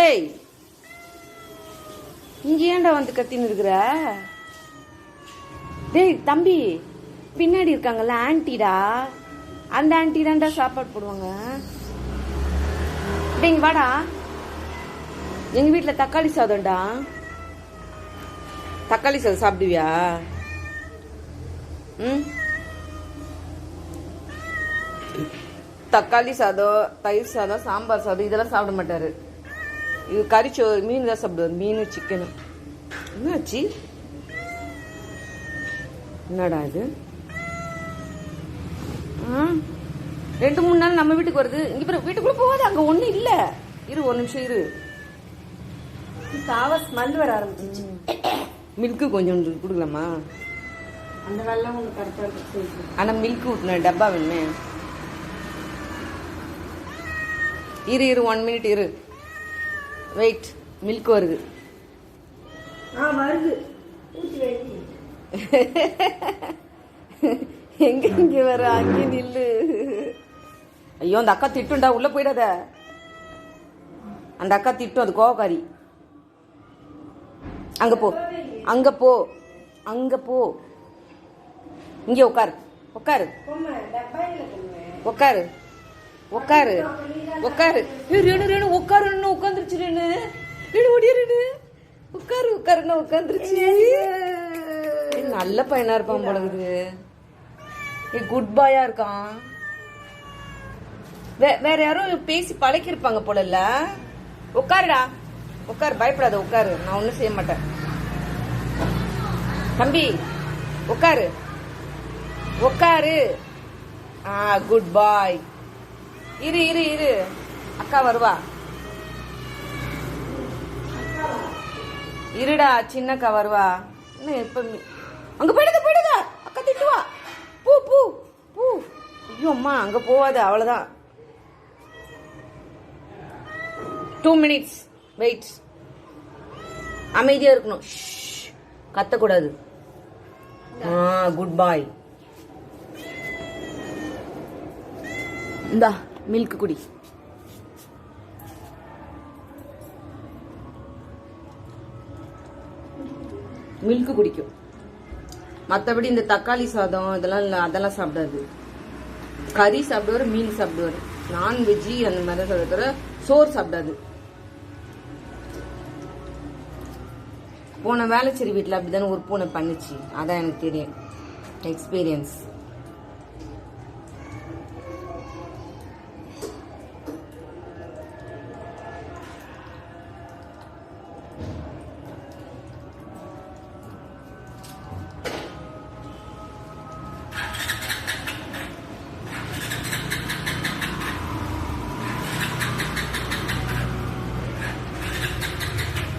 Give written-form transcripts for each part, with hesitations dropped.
ஏய், இங்க ஏன்டா வந்து கத்தின்னு இருக்கிற? டேய் தம்பி, பின்னாடி இருக்காங்கல்ல ஆன்ட்டிடா, அந்த ஆன்ட்டி தான்டா சாப்பாடு போடுவாங்க. டேய் இங்க வாடா, எங்க வீட்டுல தக்காளி சாதம்டா. தக்காளி சாதம் சாப்பிடுவியா? ம், தக்காளி சாதம், தயிர் சாதம், சாம்பார் சாதம் இதெல்லாம் சாப்பிட மாட்டாரு. இது கறிச்சோறு, மீன் தான் சாப்பிடுவார். மீன், சிக்கனு. என்னாச்சு? என்னடா இது? 2-3 நாள் நம்ம வீட்டுக்கு வருது. இங்க பாரு, வீட்டுக்குள்ள போகாது, அங்க ஒண்ணும் இல்ல. இரு, ஒரு நிமிஷம் இரு. காவ ஸ்மெல் வர ஆரம்பிச்சிச்சு. மில்க்கு கொஞ்சம் கொடுக்கலாமா? அந்த வெள்ளம் உங்களுக்கு கரெக்டா இருக்கு. ஆனா மில்க் ஊட்டின டப்பா வேணுமே. இரு 1 மினிட் இரு. வெயிட், மில்க் வருது. வருது. எங்க இங்க வர, அங்கே நில்லு. ஐயோ, அந்த அக்கா திட்டும்டா, உள்ள போயிடாத. அந்த அக்கா திட்டும், அது கோவக்காரி. அங்க போ, அங்க போ, அங்க போ. இங்க உட்காரு, உட்காரு, உட்காரு, உட்காரு, உட்காரு. ரேணு உட்காருன்னு உட்காந்துருச்சு. ரேணு ஓடியாரு. உட்காரு உட்காருன்னு உட்காந்துருச்சு. நல்ல பையனா இருப்பான் போலகுது. குட் பாயா இருக்கான். வேற யாரும் பேசி பழக்கிருப்பாங்க போல இல்ல. உட்காருடா, உட்காரு, பயப்படாத, உட்காரு. நான் ஒன்னும் செய்ய மாட்டேன். தம்பி உட்காரு, உட்காரு. குட் பாய். இரு, அக்கா வருவா. இருடா, சின்னக்கா வருவா. என்ன எப்ப அங்க போயிடுங்க, அக்கா திட்டுவா. பூ பூ பூ. ஐயோ அம்மா, அங்க போவாது, அவ்வளவுதான். 2 மினிட்ஸ் வெயிட். அமைதியா இருக்கணும், கத்தக்கூடாது. குட் பாய். இந்தா மில்க் குடி. மில்க் குடிக்கும். மற்றபடி இந்த தக்காளி சாதம் இதெல்லாம் இல்லை, அதெல்லாம் சாப்பிடாது. கறி சாப்பிடுவாரு, மீன் சாப்பிடுவாரு, நான்வெஜ்ஜி அந்த மாதிரி சாப்பிடுற. சோறு சாப்பிடாது. போன வேலைச்சேரி வீட்டில் அப்படிதானே ஒரு பூனை பண்ணுச்சு. அதான் எனக்கு தெரியும், எக்ஸ்பீரியன்ஸ்.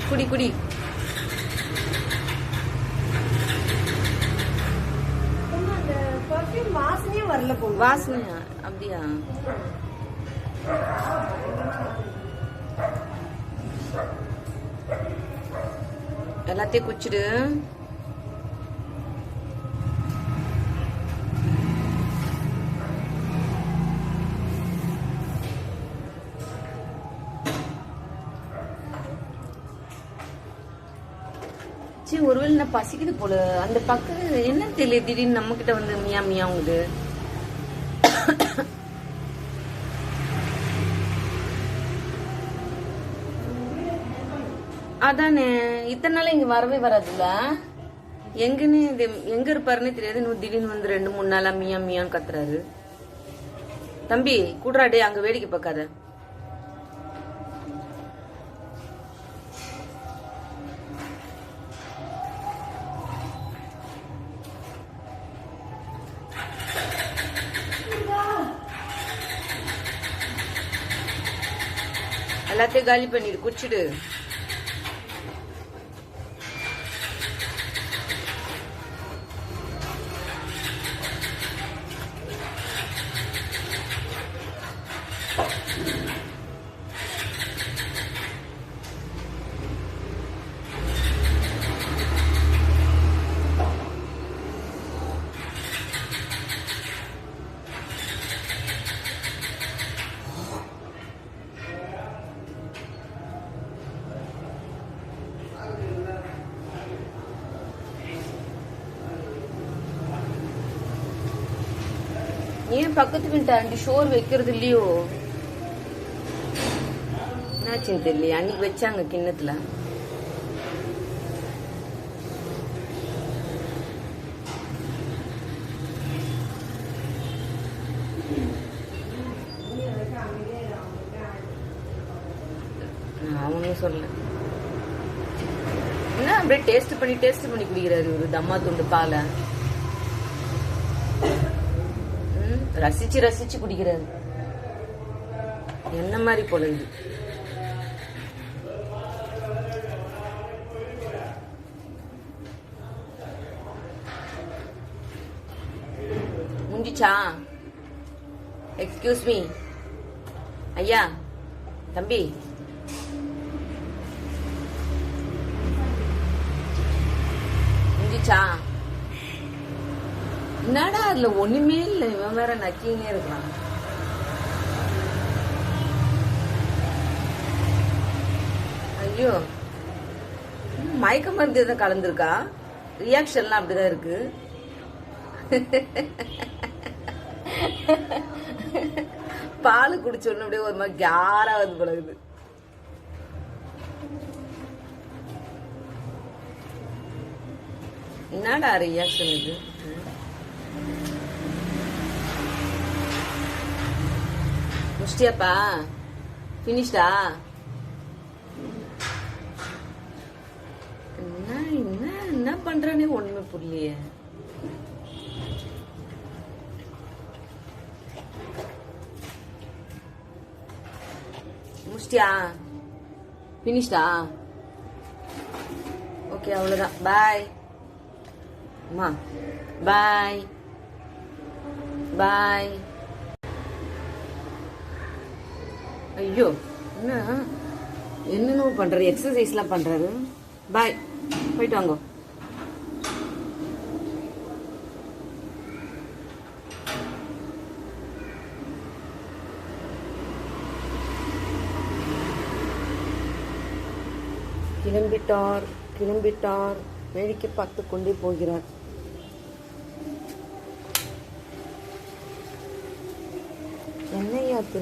குடி குடி. வாசனையே வரல போல. வாசனையா? அப்படியா? எல்லாத்தையும் குச்சிடு. ஒருவேளை என்ன பசிக்குது போல. அந்த பக்கம் என்ன தெரியல, திடீர்னு நம்ம கிட்ட வந்து மியா மியாவுங்குது. அதானே, இத்தனை நாள் இங்க வரவே வராதுல்ல. எங்கன்னு எங்க இருப்பாருன்னு தெரியாது. இன்னும் திடீர்னு வந்து 2-3 நாளா மியா மியான்னு கத்துறாரு. தம்பி கூடுறாடே, அங்க வேடிக்கை பார்க்காத. எல்லாத்தையும் காலி பண்ணிடு, குச்சிடு. ஏன் பக்கத்து வீட்டு ஆண்டி சோறு வைக்கிறது இல்லையோ? என்னாச்சுன்னு தெரியல. அன்னைக்கு வச்சாங்க கிண்ணத்துல. நான் ஒன்றும் சொல்லல. என்ன அப்படியே டேஸ்ட் பண்ணி குடிக்கிறாரு ஒரு தம்மா துண்டு பாலை. ரசிச்சு குடிக்கிறாரு. என்ன மாதிரி போல இது. முடிஞ்சிச்சா? எக்ஸ்கியூஸ் மீ ஐயா, தம்பி, முடிஞ்சிச்சா? என்னடா அதுல ஒண்ணுமே இல்லை. இவன் வேற நக்கிங்க இருக்கான். ஐயோ, மயக்க மருந்து எதாவது கலந்துருக்கா? ரியாக்ஷன்லாம் அப்படிதான் இருக்கு. பால் குடிச்ச உடனே அப்படியே ஒரு மாதிரி கேரா வந்து பழகுது. என்னடா ரியாக்ஷன் இது? முடிச்சிட்டியாப்பா? ஃபினிஷ்டா? என்ன பண்றானே ஒண்ணுமே புரியலையே. முடிச்சிட்டியா? ஃபினிஷ்டா? ஓகே, அவ்வளவுதான். பாய் அம்மா, பாய் பாய். ஐயோ, என்னென்ன பண்றாரு, எக்ஸசைஸ்லாம் பண்றாரு. பாய், போயிட்டு வாங்க. கிளம்பிட்டார் வேடிக்கை பார்த்து கொண்டே போகிறார். என்னையா திரு